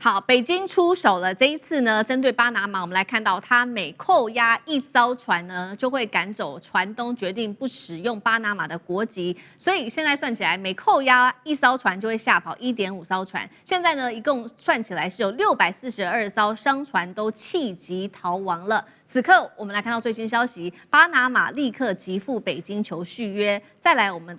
好，北京出手了。这一次呢，针对巴拿马，我们来看到，它每扣押一艘船呢，就会赶走船东决定不使用巴拿马的国籍。所以现在算起来，每扣押一艘船就会吓跑1.5艘船。现在呢，一共算起来是有642艘商船都弃籍逃亡了。此刻，我们来看到最新消息，巴拿马立刻急赴北京求续约。再来，我们。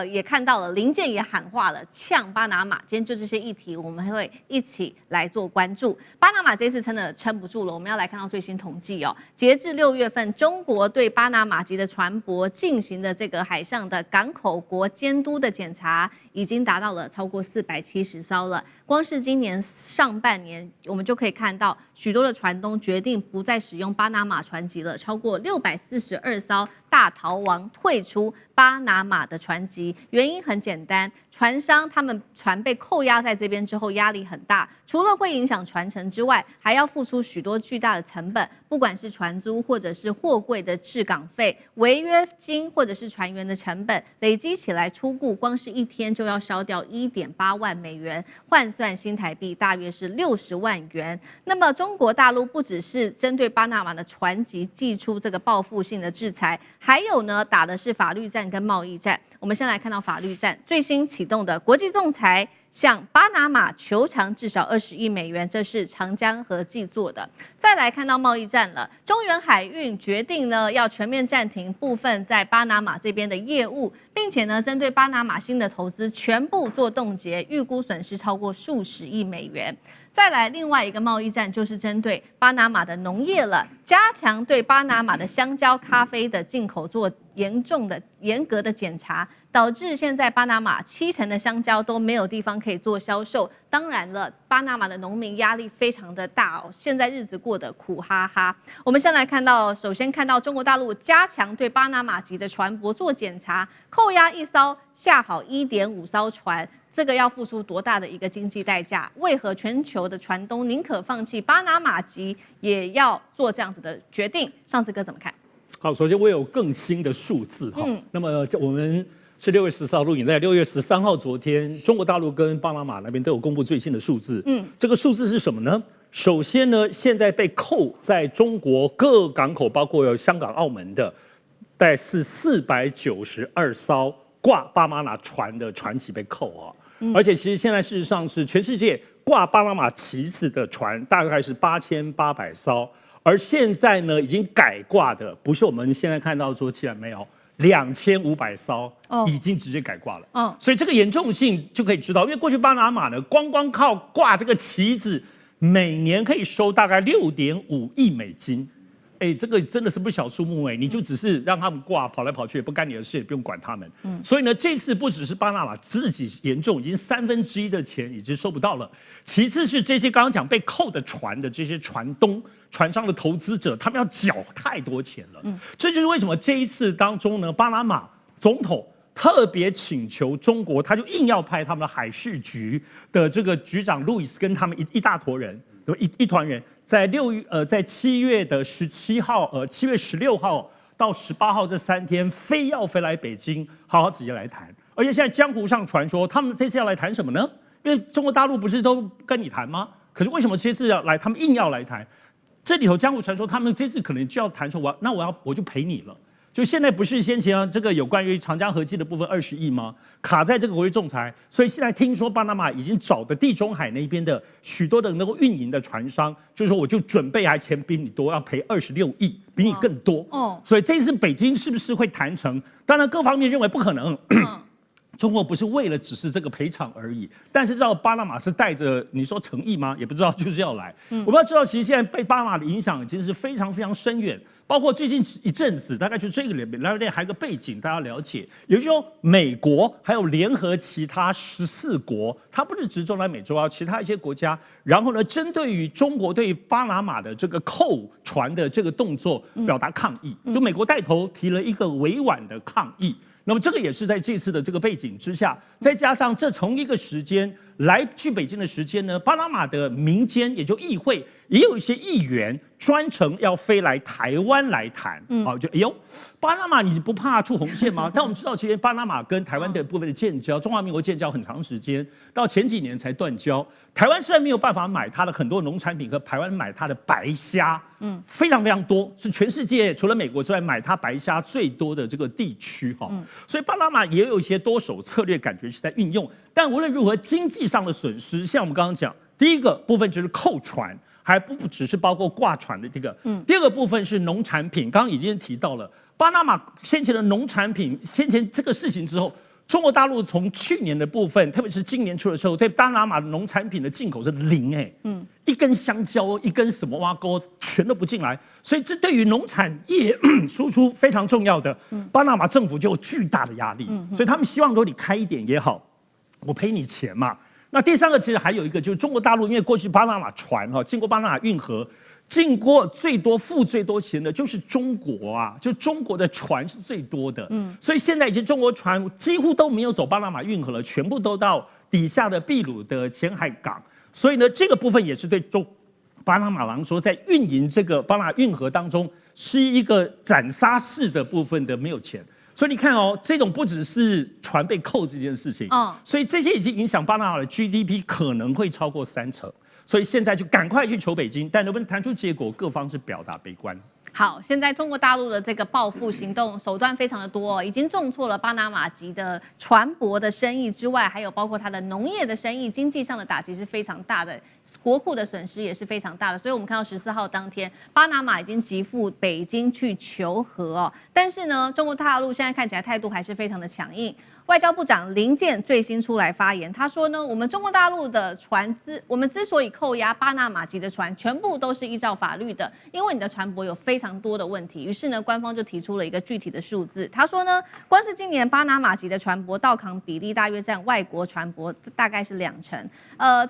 也看到了，林健也喊话了，呛巴拿马。今天就这些议题，我们会一起来做关注。巴拿马这次真的撑不住了，我们要来看到最新统计哦。截至6月份，中国对巴拿马籍的船舶进行的这个海上的港口国监督的检查，已经达到了超过470艘了。光是今年上半年，我们就可以看到许多的船东决定不再使用巴拿马船籍了，超过642艘大逃亡，退出巴拿马的船籍。原因很简单，船商他们船被扣押在这边之后，压力很大，除了会影响船程之外，还要付出许多巨大的成本，不管是船租或者是货柜的滞港费、违约金或者是船员的成本，累积起来初估光是一天就要烧掉1.8万美元，换算新台币大约是60万元。那么中国大陆不只是针对巴拿马的船籍祭出这个报复性的制裁，还有呢打的是法律战跟贸易战。我们先来看到法律战，最新启动的国际仲裁向巴拿马求偿至少20亿美元，这是长江和记做的。再来看到贸易战了，中原海运决定呢要全面暂停部分在巴拿马这边的业务，并且呢针对巴拿马新的投资全部做冻结，预估损失超过数十亿美元。再来另外一个贸易战就是针对巴拿马的农业了，加强对巴拿马的香蕉、咖啡的进口做严格的检查，导致现在巴拿马70%的香蕉都没有地方可以做销售。当然了，巴拿马的农民压力非常的大哦，现在日子过得苦哈哈。我们先来看到，首先看到中国大陆加强对巴拿马籍的船舶做检查，扣押一艘，吓跑1.5艘船。这个要付出多大的一个经济代价？为何全球的船东宁可放弃巴拿马籍，也要做这样子的决定？上次哥怎么看？好，首先我有更新的数字哈。那么我们是6月14号录影，在6月13号昨天，中国大陆跟巴拿马那边都有公布最新的数字。这个数字是什么呢？首先呢，现在被扣在中国各港口，包括有香港、澳门的，大概是492艘挂巴拿马船的船籍被扣啊。而且其实现在事实上是全世界挂巴拿马旗子的船大概是8800艘，而现在呢已经改挂的不是我们现在看到说起来没有2500艘已经直接改挂了。所以这个严重性就可以知道，因为过去巴拿马呢光靠挂这个旗子，每年可以收大概6.5亿美金。这个真的是不小数目你就只是让他们挂跑来跑去，也不干你的事，也不用管他们。所以呢，这次不只是巴拿马自己严重，已经1/3的钱已经收不到了。其次是这些刚刚讲被扣的船的这些船东、船商的投资者，他们要缴太多钱了。这就是为什么这一次当中呢，巴拿马总统特别请求中国，他就硬要派他们的海事局的这个局长路易斯跟他们一大坨人。一团人在7月17号，7月16号到18号这3天，非要飞来北京，好好直接来谈。而且现在江湖上传说，他们这次要来谈什么呢？因为中国大陆不是都跟你谈吗？可是为什么这次要来，他们硬要来谈？这里头江湖传说，他们这次可能就要谈说，我就陪你了。就现在不是先前这个有关于长江合记的部分20亿吗？卡在这个国际仲裁，所以现在听说巴拿马已经找的地中海那边的许多的能够运营的船商，就是说我就准备还钱比你多，要赔26亿，比你更多。所以这次北京是不是会谈成？当然各方面认为不可能。中国不是为了只是这个赔偿而已，但是知道巴拿马是带着你说诚意吗？也不知道，就是要来。我们要知道，其实现在被巴拿马的影响已经是非常非常深远，包括最近一阵子，大概就这个里面还有个背景，大家了解，也就是说，美国还有联合其他14国，它不是只中南美洲啊，其他一些国家，然后呢，针对于中国对巴拿马的这个扣船的这个动作表达抗议，就美国带头提了一个委婉的抗议。那么这个也是在这次的这个背景之下，再加上这同一个时间，来去北京的时间呢，巴拿马的民间也就议会也有一些议员专程要飞来台湾来谈，就哎呦，巴拿马你不怕出红线吗？但我们知道，其实巴拿马跟台湾的部分的建交，中华民国建交很长时间，到前几年才断交。台湾虽然没有办法买它的很多农产品，和台湾买它的白虾，非常非常多，是全世界除了美国之外买它白虾最多的这个地区哈。所以巴拿马也有一些多手策略，感觉是在运用。但无论如何，经济上的损失，像我们刚刚讲，第一个部分就是扣船。还不只是包括挂船的这个，第二个部分是农产品，刚刚已经提到了巴拿马先前的农产品，先前这个事情之后，中国大陆从去年的部分，特别是今年初的时候，对巴拿马的农产品的进口是零，一根香蕉，一根什么挖沟全都不进来，所以这对于农产业输出非常重要的，巴拿马政府就有巨大的压力，所以他们希望说你开一点也好，我赔你钱嘛。那第三个其实还有一个，就是中国大陆，因为过去巴拿马船经过巴拿马运河，进过付最多钱的就是中国啊，就中国的船是最多的，所以现在已经中国船几乎都没有走巴拿马运河了，全部都到底下的秘鲁的前海港，所以呢，这个部分也是对巴拿马来说，在运营这个巴拿马运河当中是一个斩杀式的部分的没有钱。所以你看哦，这种不只是船被扣这件事情，所以这些已经影响巴拿马的 GDP 可能会超过30%，所以现在就赶快去求北京，但能不能谈出结果，各方是表达悲观。好，现在中国大陆的这个报复行动手段非常的多，已经重挫了巴拿马籍的船舶的生意之外，还有包括它的农业的生意，经济上的打击是非常大的，国库的损失也是非常大的。所以我们看到14号当天，巴拿马已经急赴北京去求和但是呢，中国大陆现在看起来态度还是非常的强硬。外交部长林健最新出来发言，他说呢，我们中国大陆的我们之所以扣押巴拿马籍的船，全部都是依照法律的，因为你的船舶有非常多的问题。于是呢，官方就提出了一个具体的数字，他说呢，光是今年巴拿马籍的船舶到港比例大约占外国船舶大概是2成，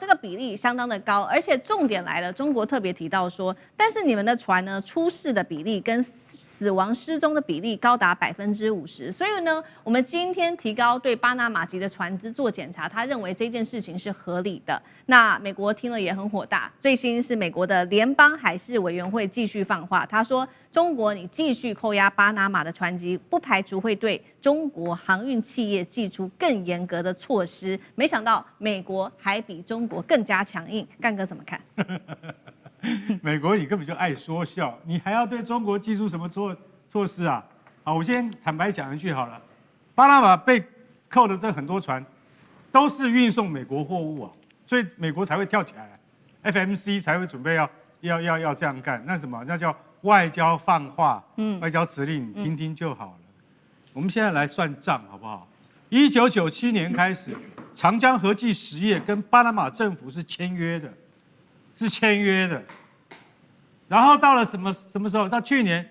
这个比例相当的高，而且重点来了，中国特别提到说，但是你们的船呢，出事的比例跟死亡失踪的比例高达50%，所以呢，我们今天提高对巴拿马籍的船只做检查，他认为这件事情是合理的。那美国听了也很火大，最新是美国的联邦海事委员会继续放话，他说中国你继续扣押巴拿马的船籍，不排除会对中国航运企业祭出更严格的措施。没想到美国还比中国更加强硬，干哥怎么看？美国你根本就爱说笑，你还要对中国祭出什么措施啊？好，我先坦白讲一句好了，巴拿马被扣的这很多船，都是运送美国货物啊，所以美国才会跳起来 ，FMC 才会准备要这样干。那什么？那叫外交放话，外交辞令，你听听就好了。我们现在来算账好不好？1997年开始，长江和记实业跟巴拿马政府是签约的。然后到了什么时候？到去年，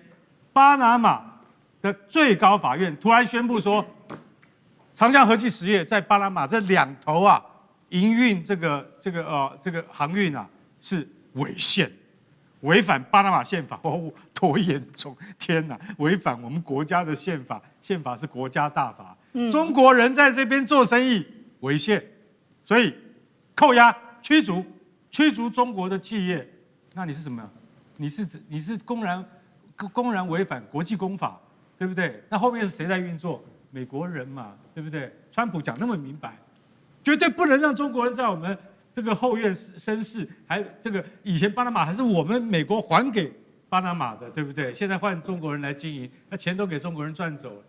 巴拿马的最高法院突然宣布说，长江和记实业在巴拿马这2头啊，营运这个航运啊是违宪，违反巴拿马宪法。哦，多严重！天哪，违反我们国家的宪法，宪法是国家大法。中国人在这边做生意违宪，所以扣押驱逐中国的企业，那你是什么？你是公然违反国际公法，对不对？那后面是谁在运作？美国人嘛，对不对？川普讲那么明白，绝对不能让中国人在我们这个后院生事，还这个以前巴拿马还是我们美国还给巴拿马的，对不对？现在换中国人来经营，那钱都给中国人赚走了。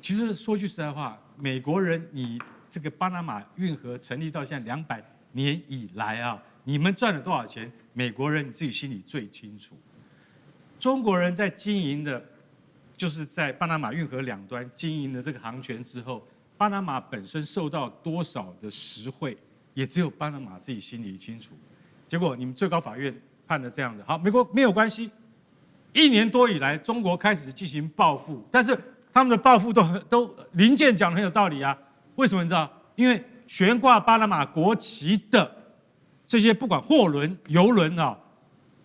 其实说句实在话，美国人你这个巴拿马运河成立到现在200年以来啊。你们赚了多少钱？美国人你自己心里最清楚。中国人在经营的，就是在巴拿马运河2端经营的这个航权之后，巴拿马本身受到多少的实惠，也只有巴拿马自己心里清楚。结果你们最高法院判了这样的，好，美国没有关系。1年多以来，中国开始进行报复，但是他们的报复都林健讲得很有道理啊。为什么你知道？因为悬挂巴拿马国旗的这些不管货轮、油轮啊，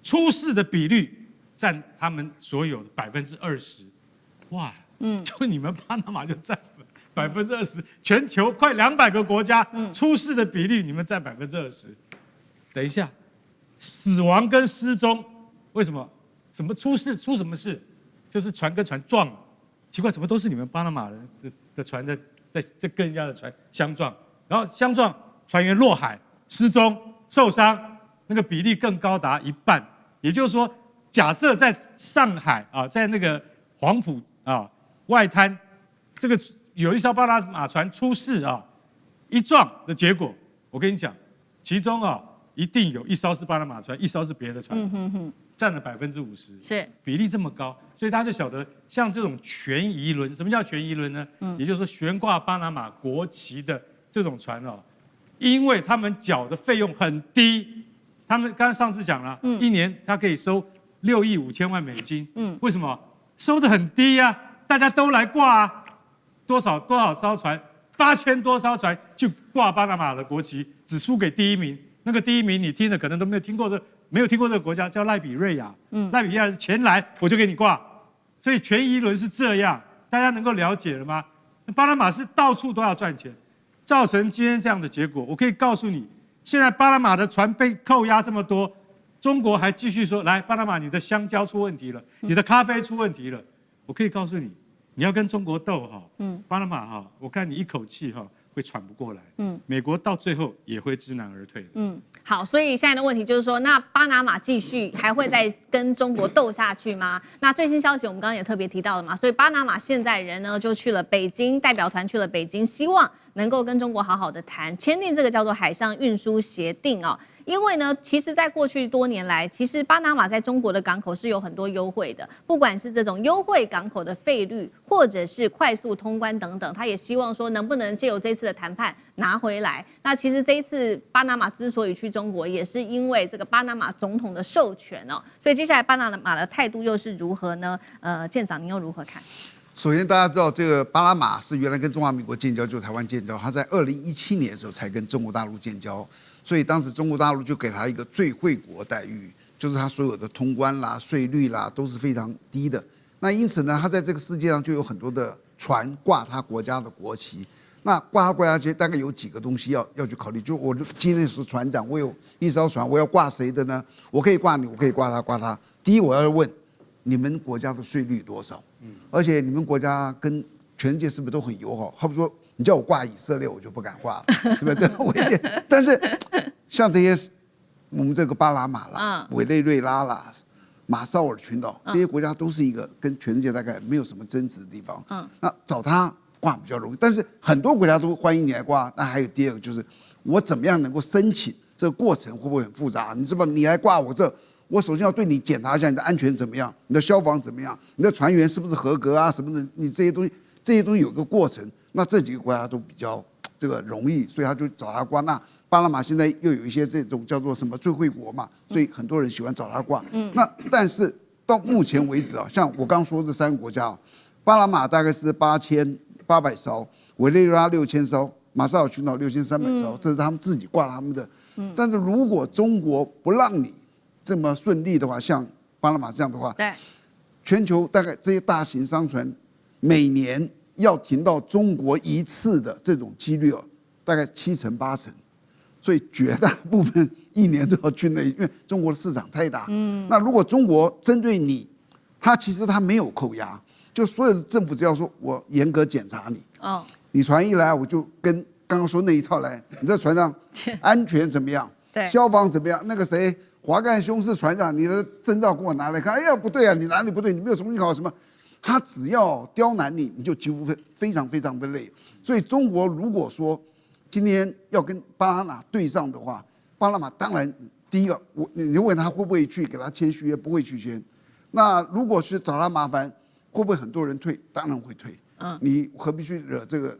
出事的比率占他们所有的20%，哇，就你们巴拿马就占20%，全球快200个国家出事的比例，你们占20%。等一下，死亡跟失踪，为什么？什么出事？出什么事？就是船跟船撞了。奇怪，怎么都是你们巴拿马人的船在跟人家的船相撞，然后相撞，船员落海、失踪、受伤，那个比例更高达1半。也就是说，假设在上海啊，在那个黄埔啊外滩，这个有一艘巴拿马船出事啊，一撞的结果，我跟你讲，其中啊一定有一艘是巴拿马船，一艘是别的船，占了50%，是比例这么高，所以大家就晓得，像这种全移轮，什么叫全移轮呢？也就是说悬挂巴拿马国旗的这种船哦，因为他们缴的费用很低，他们刚刚上次讲了，一年他可以收6亿5千万美金，为什么？收的很低啊，大家都来挂啊，多少艘船，8000多艘船去挂巴拿马的国旗，只输给第一名，那个第一名你听了可能都没有听过这个国家叫赖比瑞亚，赖比瑞亚是钱来我就给你挂，所以全移轮是这样，大家能够了解了吗？巴拿马是到处都要赚钱，造成今天这样的结果。我可以告诉你，现在巴拿马的船被扣押这么多，中国还继续说，来巴拿马你的香蕉出问题了，你的咖啡出问题了，我可以告诉你，你要跟中国斗哈，巴拿马哈，我看你一口气哈会喘不过来，美国到最后也会知难而退的。好，所以现在的问题就是说，那巴拿马继续还会再跟中国斗下去吗？那最新消息我们刚刚也特别提到了嘛，所以巴拿马现在人呢就去了北京，代表团去了北京，希望能够跟中国好好的谈，签订这个叫做海上运输协定哦。因为呢，其实，在过去多年来，其实巴拿马在中国的港口是有很多优惠的，不管是这种优惠港口的费率，或者是快速通关等等，他也希望说能不能借由这次的谈判拿回来。那其实这一次巴拿马之所以去中国，也是因为这个巴拿马总统的授权哦。所以接下来巴拿马的态度又是如何呢？舰长您又如何看？首先，大家知道这个巴拿马是原来跟中华民国建交，就台湾建交，他在2017年的时候才跟中国大陆建交，所以当时中国大陆就给他一个最惠国待遇，就是他所有的通关啦、税率啦都是非常低的。那因此呢，他在这个世界上就有很多的船挂他国家的国旗。那挂他国家旗大概有几个东西要去考虑，就我今天是船长，我有一艘船，我要挂谁的呢？我可以挂你，我可以挂他。第一，我要问你们国家的税率多少？而且你们国家跟全世界是不是都很友好？好比说，你叫我挂以色列，我就不敢挂了，对不对？这很危险。但是像这些我们这个巴拿马啦、委内瑞拉啦、马绍尔群岛这些国家，都是一个跟全世界大概没有什么争执的地方。那找他挂比较容易，但是很多国家都欢迎你来挂。那还有第二个就是，我怎么样能够申请？这个过程会不会很复杂？你知道你来挂我这。我首先要对你检查一下你的安全怎么样，你的消防怎么样，你的船员是不是合格啊什么的，你这些东西有个过程。那这几个国家都比较这个容易，所以他就找他挂。那巴拿马现在又有一些这种叫做什么最惠国嘛，所以很多人喜欢找他挂。那但是到目前为止啊，像我刚说这3个国家啊，巴拿马大概是8800艘，委内瑞拉6000艘，马绍尔群岛6300艘，这是他们自己挂他们的。但是如果中国不让你这么顺利的话，像巴拿马这样的话，对，全球大概这些大型商船每年要停到中国一次的这种几率大概7成8成，所以绝大部分一年都要去那，因为中国的市场太大。那如果中国针对你，其实他没有扣押，就所有的政府只要说我严格检查你，你船一来我就跟刚刚说那一套来，你在船上安全怎么样，消防怎么样，那个谁。华干兄是船长，你的证照给我拿来看。哎呀，不对啊，你哪里不对？你没有重新考什么？他只要刁难你，你就几乎非常非常的累。所以中国如果说今天要跟巴拿马对上的话，巴拿马当然第一个，你问他会不会去给他签续约，不会去签。那如果是找他麻烦，会不会很多人退？当然会退。你何必去惹这个？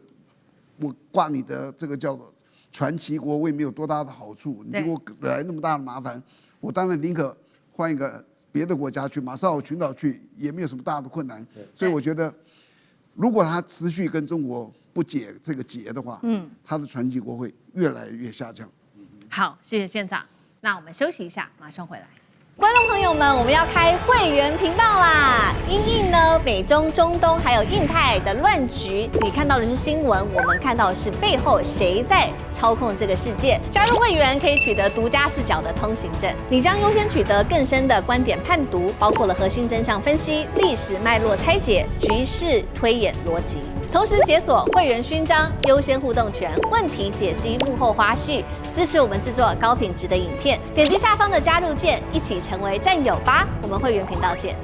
我挂你的这个叫做传奇国，我也没有多大的好处，你给我惹来那么大的麻烦。我当然宁可换一个别的国家去，马绍尔群岛去，也没有什么大的困难。所以我觉得，如果他持续跟中国不解这个结的话，他的传奇国会越来越下降。好，谢谢舰长。那我们休息一下，马上回来。观众朋友们，我们要开会员频道啦！因应呢美中、中东还有印太的乱局，你看到的是新闻，我们看到的是背后谁在操控这个世界。加入会员可以取得独家视角的通行证，你将优先取得更深的观点判读，包括了核心真相分析、历史脉络拆解、局势推演逻辑。同时解锁会员勋章、优先互动权、问题解析、幕后花絮，支持我们制作高品质的影片。点击下方的加入键，一起成为战友吧！我们会员频道见。